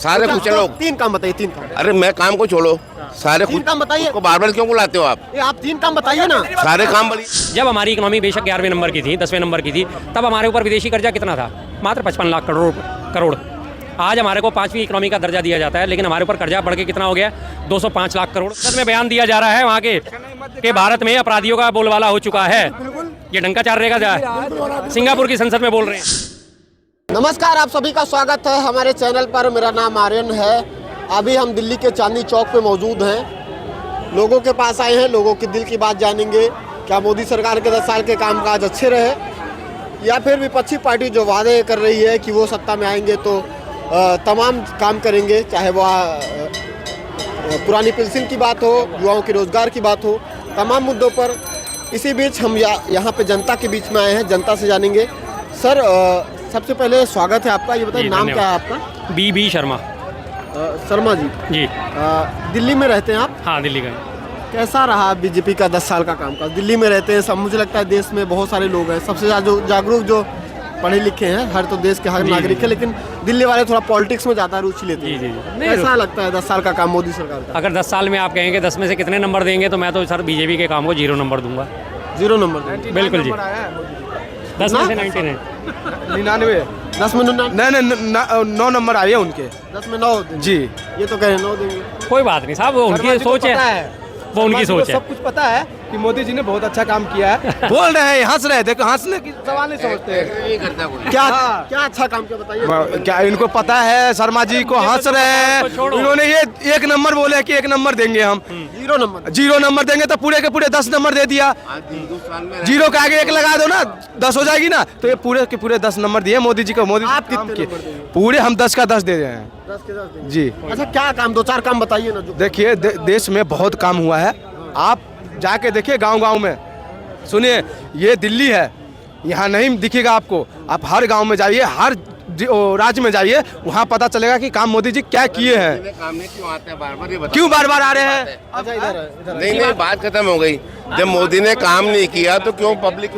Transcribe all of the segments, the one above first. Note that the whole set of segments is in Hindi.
सारे खुश हैं लोग। 3 काम बताइए, 3 काम। अरे मैं काम को छोड़ो, सारे 3 काम बताइए। बार बार क्यों बुलाते हो आप? आप 3 काम बताइए ना। सारे काम बड़ी। जब हमारी इकोनॉमी बेशक 11वें नंबर की थी, 10वें नंबर की थी, तब हमारे ऊपर विदेशी कर्जा कितना था? मात्र 55 लाख करोड़। आज हमारे को 5वीं इकोनॉमी का दर्जा दिया जाता है, लेकिन हमारे ऊपर कर्जा बढ़ के कितना हो गया? 205 लाख करोड़। संसद में बयान दिया जा रहा है वहाँ के भारत में अपराधियों का बोलबाला हो चुका है। ये डंका चार रहेगा, सिंगापुर की संसद में बोल रहे हैं। नमस्कार, आप सभी का स्वागत है हमारे चैनल पर। मेरा नाम आर्यन है। अभी हम दिल्ली के चांदनी चौक पे मौजूद हैं। लोगों के पास आए हैं, लोगों के दिल की बात जानेंगे। क्या मोदी सरकार के 10 साल के कामकाज अच्छे रहे, या फिर विपक्षी पार्टी जो वादे कर रही है कि वो सत्ता में आएंगे तो तमाम काम करेंगे, चाहे वह पुरानी पेंशन की बात हो, युवाओं के रोजगार की बात हो, तमाम मुद्दों पर। इसी बीच हम यहाँ पे जनता के बीच में आए हैं, जनता से जानेंगे। सर, सबसे पहले स्वागत है आपका। ये बताइए, नाम क्या है आपका? बी शर्मा। शर्मा जी। दिल्ली में रहते हैं आप? हाँ, दिल्ली का। कैसा रहा बीजेपी का 10 साल का कामकाज? दिल्ली में रहते हैं सब, मुझे लगता है देश में बहुत सारे लोग हैं, सबसे ज़्यादा जो जागरूक, जो पढ़े लिखे हैं, हर तो देश के हर नागरिक है, लेकिन दिल्ली वाले थोड़ा पॉलिटिक्स में ज़्यादा रुचि लेते हैं। जी। कैसा लगता है 10 साल का काम मोदी सरकार का? अगर 10 साल में आप कहेंगे 10 में से कितने नंबर देंगे, तो मैं तो सर बीजेपी के काम को 0 नंबर दूंगा। 0 नंबर? बिल्कुल जी। 10 में से 99। 99? 10 में 9 नंबर आए हैं उनके। 10 में 9 जी। ये तो कह रहे 9 देंगे। कोई बात नहीं साहब, वो उनकी सोच है, वो उनकी सोच है। सब कुछ पता है कि मोदी जी ने बहुत अच्छा काम किया है। बोल रहे हैं, हंस रहे, देखो हंसने की सवाल नहीं समझते हैं। क्या अच्छा काम क्या बताइए? क्या इनको पता है? शर्मा जी को हंस रहे हैं। इन्होंने ये 1 नंबर बोले कि 1 नंबर देंगे हम। 0 नंबर देंगे तो पूरे के पूरे 10 नंबर दे दिया। 0 के आगे 1 लगा दो ना, 10 हो जाएगी ना। तो ये पूरे के पूरे 10 नंबर दिए मोदी जी को। मोदी आप कितने नंबर देंगे? पूरे हम 10 का 10 दे रहे हैं। 10 के 10 जी। अच्छा, क्या काम? 2-4 काम बताइए ना। देखिए, देश में बहुत काम हुआ है। आप जाके देखिए गांव-गांव में। सुनिए, ये दिल्ली है, यहाँ नहीं दिखेगा आपको। आप हर गांव में जाइए, हर राज्य में जाइए, वहाँ पता चलेगा कि काम मोदी जी क्या किए हैं। काम नहीं क्यों आते हैं बार-बार? ये क्यों बार-बार आ रहे हैं? अच्छा, इधर नहीं, बात खत्म हो गई। जब मोदी ने काम नहीं किया तो क्यों पब्लिक?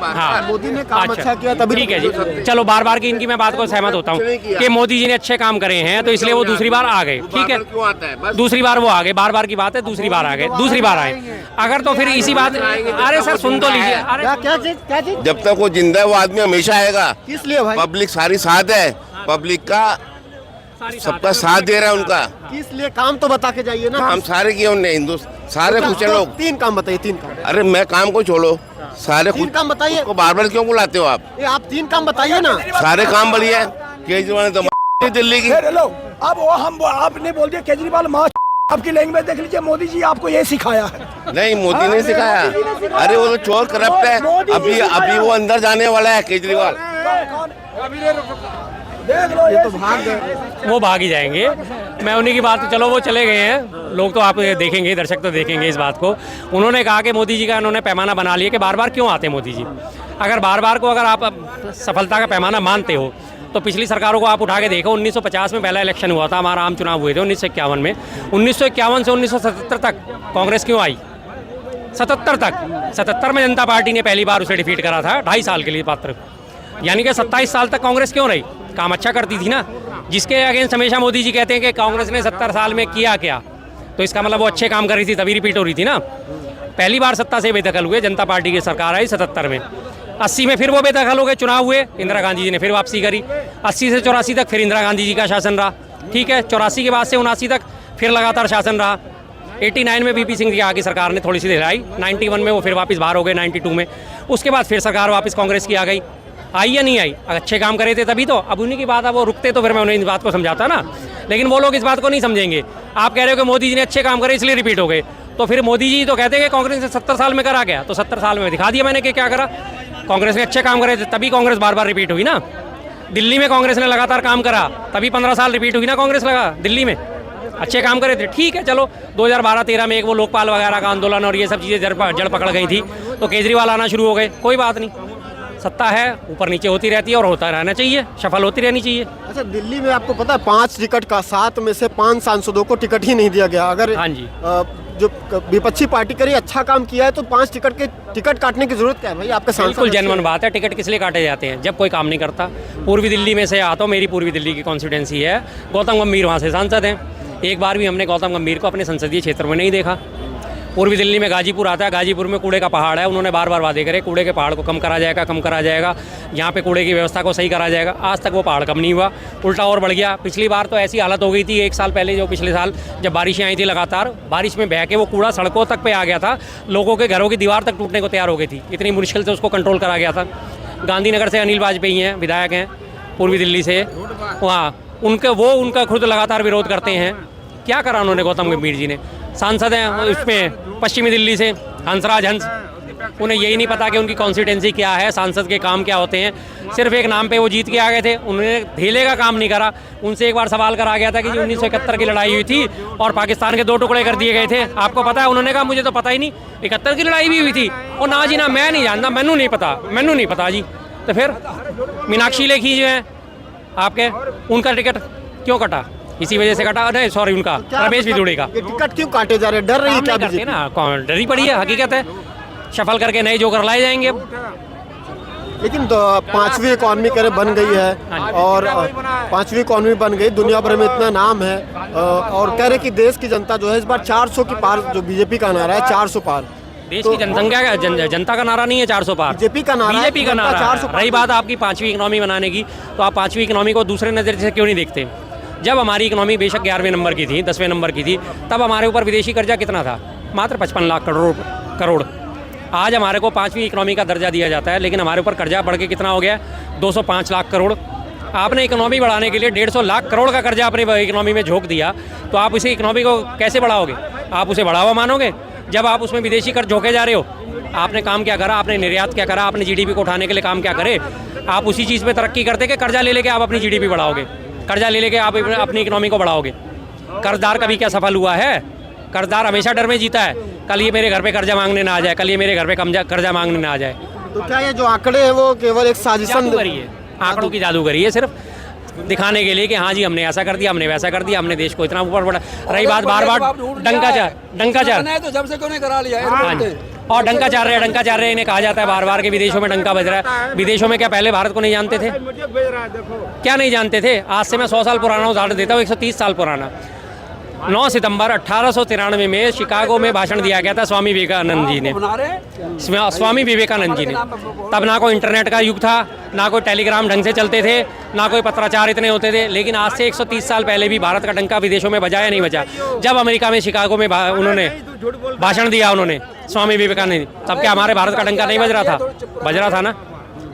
हाँ, मोदी ने काम अच्छा किया तभी। ठीक है जी, चलो बार बार की इनकी मैं बात को सहमत होता हूँ कि मोदी जी ने अच्छे काम करे हैं, तो इसलिए वो दूसरी बार आ गए। ठीक है, क्यों आता है? दूसरी बार वो आ गए, बार बार की बात है, दूसरी बार आ गए, दूसरी बार आए। अगर तो फिर इसी बात, अरे सर सुन तो लीजिए। अरे क्या चीज? जब तक वो जिंदा है वो आदमी हमेशा आएगा। किस लिए भाई? पब्लिक सारी साथ है, पब्लिक का सबका साथ दे रहा है उनका। किस लिए? काम तो बता के जाइए ना। हम सारे किए उनने, हिंदुस्तान सारे खुश हैं लोग। 3 काम बताइए, 3 काम। अरे मैं काम को छोड़ो, सारे 3 काम बताइए। बार बार क्यों बुलाते हो आप? आप 3 काम बताइए ना। सारे काम बढ़िया है। केजरीवाल ने तो दिल्ली की। अब वो हम आपने बोल दिया केजरीवाल आपकी लैंग्वेज देख लीजिए। मोदी जी आपको ये सिखाया है? नहीं, मोदी ने सिखाया। अरे वो तो चोर करप्ट है। अभी वो अंदर जाने वाला है केजरीवाल। ये तो भाग गए। वो भाग ही जाएंगे। मैं उन्हीं की बात, चलो वो चले गए हैं। लोग तो आप देखेंगे, दर्शक तो देखेंगे इस बात को। उन्होंने कहा कि मोदी जी का उन्होंने पैमाना बना लिया कि बार बार क्यों आते मोदी जी। अगर बार बार को अगर आप सफलता का पैमाना मानते हो तो पिछली सरकारों को आप उठा के देखो। 1950 में पहला इलेक्शन हुआ था, हमारा आम चुनाव हुए थे 1951 में। 1951 से 1977 तक कांग्रेस क्यों आई? 77 में जनता पार्टी ने पहली बार उसे डिफीट करा था, 2.5 साल के लिए पात्र। यानी कि 27 साल तक कांग्रेस क्यों रही? काम अच्छा करती थी ना। जिसके अगेंस्ट हमेशा मोदी जी कहते हैं कि कांग्रेस ने 70 साल में किया क्या, तो इसका मतलब वो अच्छे काम कर रही थी, तभी रिपीट हो रही थी ना। पहली बार सत्ता से बेदखल हुए, जनता पार्टी की सरकार आई 77 में। 80 में फिर वो बेदखल हो गए, चुनाव हुए, इंदिरा गांधी जी ने फिर वापसी करी। 80 से 84 तक फिर इंदिरा गांधी जी का शासन रहा। ठीक है, 84 के बाद से 79 तक फिर लगातार शासन रहा। 89 में वीपी सिंह जी की सरकार ने थोड़ी सी दिलाई। 91 में वो फिर वापस बाहर हो गए, 92 में। उसके बाद फिर सरकार वापस कांग्रेस की आ गई। आई या नहीं आई? अच्छे काम करे थे तभी तो। अब उन्हीं की बात है, वो रुकते तो फिर मैं उन्हें इस बात को समझाता ना। लेकिन वो लोग इस बात को नहीं समझेंगे। आप कह रहे हो कि मोदी जी ने अच्छे काम करे इसलिए रिपीट हो गए, तो फिर मोदी जी तो कहते हैं कि कांग्रेस ने 70 साल में करा गया, तो 70 साल में दिखा दिया मैंने कि क्या करा। कांग्रेस ने अच्छे काम करे थे तभी कांग्रेस बार बार रिपीट हुई ना। दिल्ली में कांग्रेस ने लगातार काम करा तभी 15 साल रिपीट हुई ना कांग्रेस लगा दिल्ली में। अच्छे काम करे थे, ठीक है। चलो 2012-13 में एक वो लोकपाल वगैरह का आंदोलन और ये सब चीज़ें जड़ पकड़ गई थी, तो केजरीवाल आना शुरू हो गए। कोई बात नहीं, सत्ता है, ऊपर नीचे होती रहती है और होता रहना चाहिए, सफल होती रहनी चाहिए। अच्छा, दिल्ली में आपको पता है 5 टिकट का 7 में से 5 सांसदों को टिकट ही नहीं दिया गया। अगर हाँ जी, जो विपक्षी पार्टी करी अच्छा काम किया है तो 5 टिकट काटने की जरूरत क्या है भाई? आपके सांसद बिल्कुल जेन्युइन बात है। टिकट किस लिए काटे जाते हैं जब कोई काम नहीं करता? पूर्वी दिल्ली में से आता हूँ, मेरी पूर्वी दिल्ली की कॉन्स्टिट्यूंसी है, गौतम गंभीर वहाँ से सांसद हैं। एक बार भी हमने गौतम गंभीर को अपने संसदीय क्षेत्र में नहीं देखा। पूर्वी दिल्ली में गाजीपुर आता है, गाजीपुर में कूड़े का पहाड़ है, उन्होंने बार बार वादे करे कूड़े के पहाड़ को कम करा जाएगा, यहाँ पे कूड़े की व्यवस्था को सही करा जाएगा। आज तक वो पहाड़ कम नहीं हुआ, उल्टा और बढ़ गया। पिछली बार तो ऐसी हालत हो गई थी 1 साल पहले, जो पिछले साल जब बारिशें आई थी लगातार, बारिश में बह के वो कूड़ा सड़कों तक पे आ गया था, लोगों के घरों की दीवार तक टूटने को तैयार हो गई थी, इतनी मुश्किल से उसको कंट्रोल करा गया था। गांधीनगर से अनिल वाजपेयी हैं, विधायक हैं पूर्वी दिल्ली से, वहाँ उनका खुद लगातार विरोध करते हैं। क्या करा उन्होंने गौतम गंभीर जी ने? सांसद हैं उसमें पश्चिमी दिल्ली से हंसराज हंस, उन्हें यही नहीं पता कि उनकी कॉन्स्टिट्यूंसी क्या है, सांसद के काम क्या होते हैं। सिर्फ एक नाम पे वो जीत के आ गए थे, उन्होंने ढीले का काम नहीं करा। उनसे एक बार सवाल करा गया था कि जो 1971 की लड़ाई हुई थी और पाकिस्तान के 2 टुकड़े कर दिए गए थे, आपको पता है? उन्होंने कहा मुझे तो पता ही नहीं, 71 की लड़ाई भी हुई थी। और ना जी ना, मैं नहीं जानता, मैनू नहीं पता जी। तो फिर मीनाक्षी लेखी जो हैं आपके, उनका टिकट क्यों कटा? इसी वजह से कटा, नहीं सॉरी, उनका रमेश बिदुड़े का। टिकट क्यों काटे जा रहे हैं? डर रही है क्या बीजेपी? ना कौन डरी पड़ी है, हकीकत है। शफल करके नए जोकर लाए जाएंगे अब। लेकिन 5वीं इकॉनमी करे बन गई है और 5वीं इकॉनमी बन गई, दुनिया भर में इतना नाम है और कह रहे कि देश की जनता जो है इस बार 400 की पार, जो बीजेपी का नारा है 400 पार। देश की जनसंख्या का जनता का नारा नहीं है 400 पार, बीजेपी का नारा है 400 पार। रही बात आपकी 5वीं इकनॉमी बनाने की, तो आप 5वीं इकनॉमी को दूसरे नज़रिए से क्यों नहीं देखते? जब हमारी इकनॉमी बेशक 11वें नंबर की थी, 10वें नंबर की थी, तब हमारे ऊपर विदेशी कर्जा कितना था? मात्र 55 लाख करोड़। आज हमारे को 5वीं इकनॉमी का दर्जा दिया जाता है, लेकिन हमारे ऊपर कर्जा बढ़ के कितना हो गया? 205 लाख करोड़। आपने इकनॉमी बढ़ाने के लिए 150 लाख करोड़ का कर्जा अपनी इकनॉमी में झोंक दिया, तो आप इसी इकनॉमी को कैसे बढ़ाओगे? आप उसे बढ़ावा मानोगे जब आप उसमें विदेशी कर्ज झोंके जा रहे हो? आपने काम क्या करा? आपने निर्यात क्या करा? आपने जीडीपी को उठाने के लिए काम क्या करे? आप उसी चीज़ पे तरक्की करते कि कर्जा ले लेके आप अपनी जीडीपी बढ़ाओगे, कर्जा ले लेके आप अपनी इकनॉमी को बढ़ाओगे। कर्जदार कभी क्या सफल हुआ है? कर्जदार हमेशा डर में जीता है, कल ये मेरे घर पे कर्जा मांगने ना आ जाए, कल ये मेरे घर पे कर्जा मांगने ना आ जाए। तो क्या ये जो आंकड़े हैं वो केवल एक साजिशन जादूगरी है, आंकड़ों की जादूगरी है, सिर्फ दिखाने के लिए कि हाँ जी हमने ऐसा कर दिया, हमने वैसा कर दिया, हमने देश को इतना ऊपर बढ़ा। रही बात बार डंका चार तो जब से क्यों नहीं करा लिया? हाँ जी, और डंका चार रहे हैं, इन्हें कहा जाता है बार बार कि विदेशों में डंका बज रहा है। विदेशों में क्या पहले भारत को नहीं जानते थे? क्या नहीं जानते थे? आज से मैं 100 साल पुराना उदाहरण देता हूँ, 130 साल पुराना। 9 सितंबर 1893 में शिकागो में भाषण दिया गया था स्वामी विवेकानंद जी ने। स्वामी विवेकानंद जी ने, तब ना कोई इंटरनेट का युग था, ना कोई टेलीग्राम ढंग से चलते थे, ना कोई पत्राचार इतने होते थे, लेकिन आज से 130 साल पहले भी भारत का डंका विदेशों में बजा या नहीं बजा? जब अमेरिका में शिकागो में उन्होंने भाषण दिया, उन्होंने स्वामी विवेकानंद, तब क्या हमारे भारत का डंका नहीं बज रहा था? बज रहा था ना,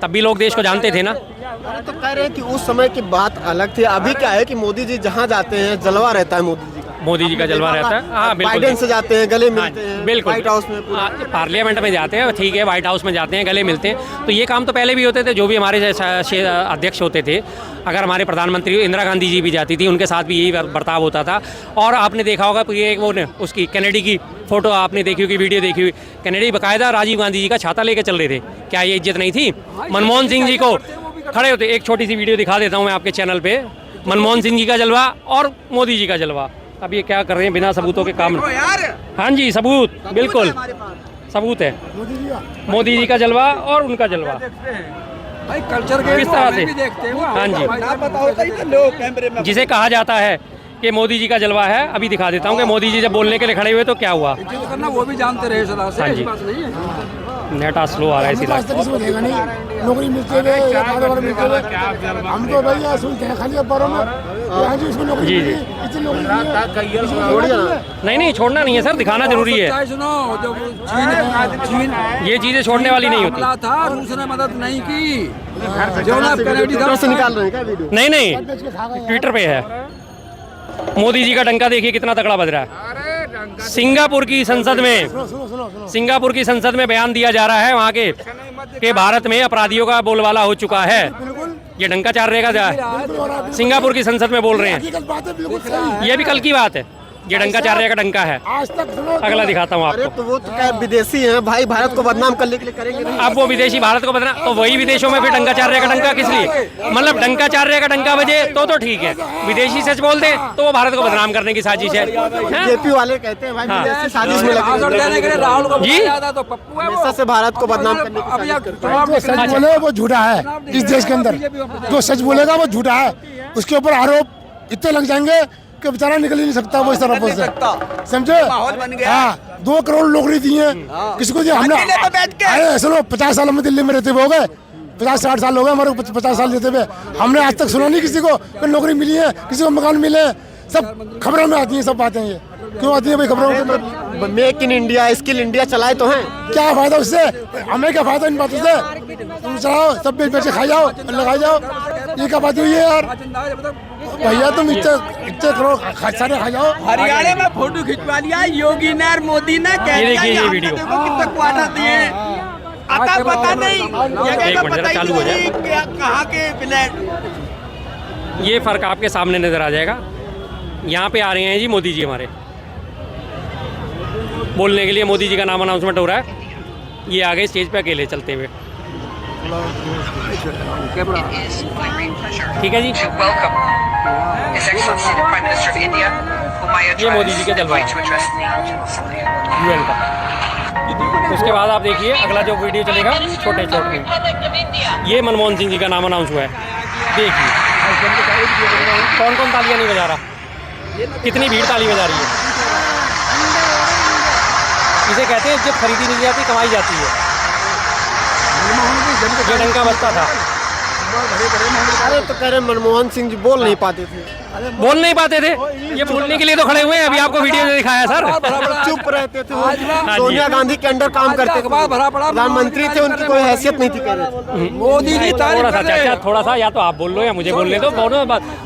तब भी लोग देश को जानते थे ना। तो कह रहे हैं कि उस समय की बात अलग थी, अभी क्या है कि मोदी जी जहाँ जाते हैं जलवा रहता है मोदी जी का जलवा रहता है। हाँ बिल्कुल, बाइडेन से जाते हैं, गले मिलते हैं, बिल्कुल व्हाइट हाउस में, पार्लियामेंट में जाते हैं, ठीक है, व्हाइट हाउस में जाते हैं, गले मिलते हैं। तो ये काम तो पहले भी होते थे, जो भी हमारे अध्यक्ष होते थे। अगर हमारे प्रधानमंत्री इंदिरा गांधी जी भी जाती थी, उनके साथ भी यही बर्ताव होता था। और आपने देखा होगा ये वो उसकी कैनेडी की फोटो आपने देखी होगी, वीडियो देखी हुई, कैनेडी बाकायदा राजीव गांधी जी का छाता लेके चल रहे थे। क्या ये इज्जत नहीं थी? मनमोहन सिंह जी को खड़े होते, एक छोटी सी वीडियो दिखा देता हूँ मैं आपके चैनल पे, मनमोहन सिंह जी का जलवा और मोदी जी का जलवा। अब ये क्या कर रहे हैं बिना सबूतों के काम? हाँ जी, सबूत, बिल्कुल सबूत है, मोदी जी का जलवा और उनका जलवा भाई कल्चर के किस तरह से? देखते हैं। हाँ जी, जिसे कहा जाता है कि मोदी जी का जलवा है। अभी दिखा देता हूँ कि मोदी जी जब बोलने के लिए खड़े हुए तो क्या हुआ। करना वो भी जानते रहे सदा से। हाँ जी, नेट स्लो आ रहा है सीधा। नौकरी मिलते हुए हमको भैया सुनते हैं खाली अखबारों में जी जी, नहीं छोड़ना नहीं है सर, दिखाना जरूरी है। सुनो, जब चीन ये चीजें छोड़ने वाली नहीं होती। था, रूस ने मदद नहीं की, जो ना कैनेडी से निकाल रहे हैं क्या वीडियो? नहीं, ट्विटर पे है। मोदी जी का डंका देखिए कितना तगड़ा बज रहा है। सिंगापुर की संसद में बयान दिया जा रहा है वहाँ के भारत में अपराधियों का बोलबाला हो चुका है। ये डंका चार रहेगा, सिंगापुर की संसद में बोल रहे हैं। ये भी कल की बात है, ये डंकाचार्य का डंका है। आज तक सुनो अगला दिखाता हूँ अरे आपको। तो वो तो क्या विदेशी हैं भाई, भारत को बदनाम करने के लिए करेंगे नहीं। अब वो विदेशी भारत को बदनाम, तो वही विदेशों में फिर डंकाचार्य का डंका किस लिए? मतलब डंकाचार्य का डंका बजे तो ठीक है, विदेशी सच बोल दे तो वो भारत को बदनाम करने की साजिश है। हैं? जेपी वाले कहते हैं भाई हाँ। विदेशी साजिश में लगे देने के लिए राहुल को जी? बुलाया था तो पप्पू है हमेशा से भारत को बदनाम करने की अभी साजिश करते हैं। जो सच बोले वो झूठा है इस देश के अंदर, जो सच बोलेगा वो झूठा है, उसके ऊपर आरोप इतने लग जाएंगे कि बेचारा निकल ही नहीं सकता वो इस तरफ से, समझे? हाँ, 2 करोड़ नौकरी दी है किसी को दी हमने। अरे सुनो 50 साल हम दिल्ली में रहते हुए हो गए, 50-60 साल हो गए हमारे को 50 साल देते हुए, हमने आज तक सुना नहीं किसी को नौकरी मिली है, किसी को मकान मिले। सब खबरों में आती है सब बातें, ये क्यों आती है भाई खबरों में? Make in India, skill India चलाए तो हैं, क्या फायदा उससे, हमें क्या फायदा इन बातों से? तुम चलाओ सब बेच बेच के खा जाओ लगाई जाओ, ये क्या बात हुई है यार? भैया तुम इतने करो सारे खा जाओ। हरियाणा में फोटो खिंचवा लिया योगी ने और मोदी ने, कह ये दिया देखिए, ये कि हमने वीडियो। देखो कितना क्वार्टर दिए, आता पता नहीं, एक मिनट जरा चालू हो जाए। कहाँ के फ्लैट। ये फर्क आपके सामने नजर आ जाएगा। यहाँ पे आ रहे हैं जी मोदी जी हमारे, बोलने के लिए मोदी जी का नाम अनाउंसमेंट हो रहा है। ये आ गए स्टेज पे अकेले चलते हुए। ठीक है जी, ये मोदी जी के जलवा यूएन का। उसके बाद आप देखिए अगला जो वीडियो चलेगा छोटे छोटे में, ये मनमोहन सिंह जी का नाम अनाउंस हुआ है। देखिए कौन कौन तालियां नहीं बजा रहा, कितनी भीड़ ताली बजा रही है। इसे कहते हैं जब खरीदी नहीं जाती कमाई जाती है। ये डंका बजता था। अरे तो कह रहे मनमोहन सिंह जी बोल नहीं पाते थे, बोल नहीं पाते थे, ये बोलने के लिए तो खड़े हुए हैं। अभी आपको वीडियो में दिखाया सर। चुप रहते थे वो। हाँ जी। सोनिया गांधी के अंडर काम करते थे, प्रधानमंत्री थे, उनकी कोई हैसियत नहीं थी कह रहे थे। मोदी की थोड़ा सा तारीफ कर चाचा, थोड़ा सा या तो आप बोल लो या मुझे बोलने दो,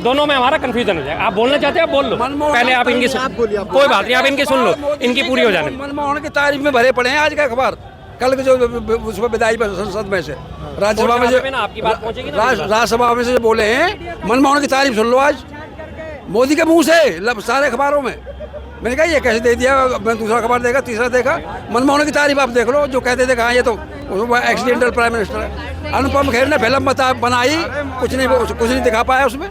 दोनों में हमारा कंफ्यूजन हो जाएगा। आप बोलना चाहते हैं आप बोल लो, पहले आप इनकी कोई बात नहीं, आप इनकी सुन लो, इनकी पूरी हो जाने। मनमोहन की तारीफ में भरे पड़े हैं आज का अखबार। कल के जो उसमें विदाई पर संसद में से राज्यसभा में से आपकी बात पहुंचेगी ना। राज्यसभा में से जो बोले हैं मनमोहन की तारीफ सुन लो आज मोदी के मुंह से सारे अखबारों में। मैंने कहा ये कैसे दे दिया, मैं दूसरा अखबार देखा, तीसरा देखा, मनमोहन की तारीफ आप देख लो। जो कहते थे कहाँ ये तो एक्सीडेंटल प्राइम मिनिस्टर है। अनुपम खेर ने फिल्म बनाई, कुछ नहीं दिखा पाया उसमें।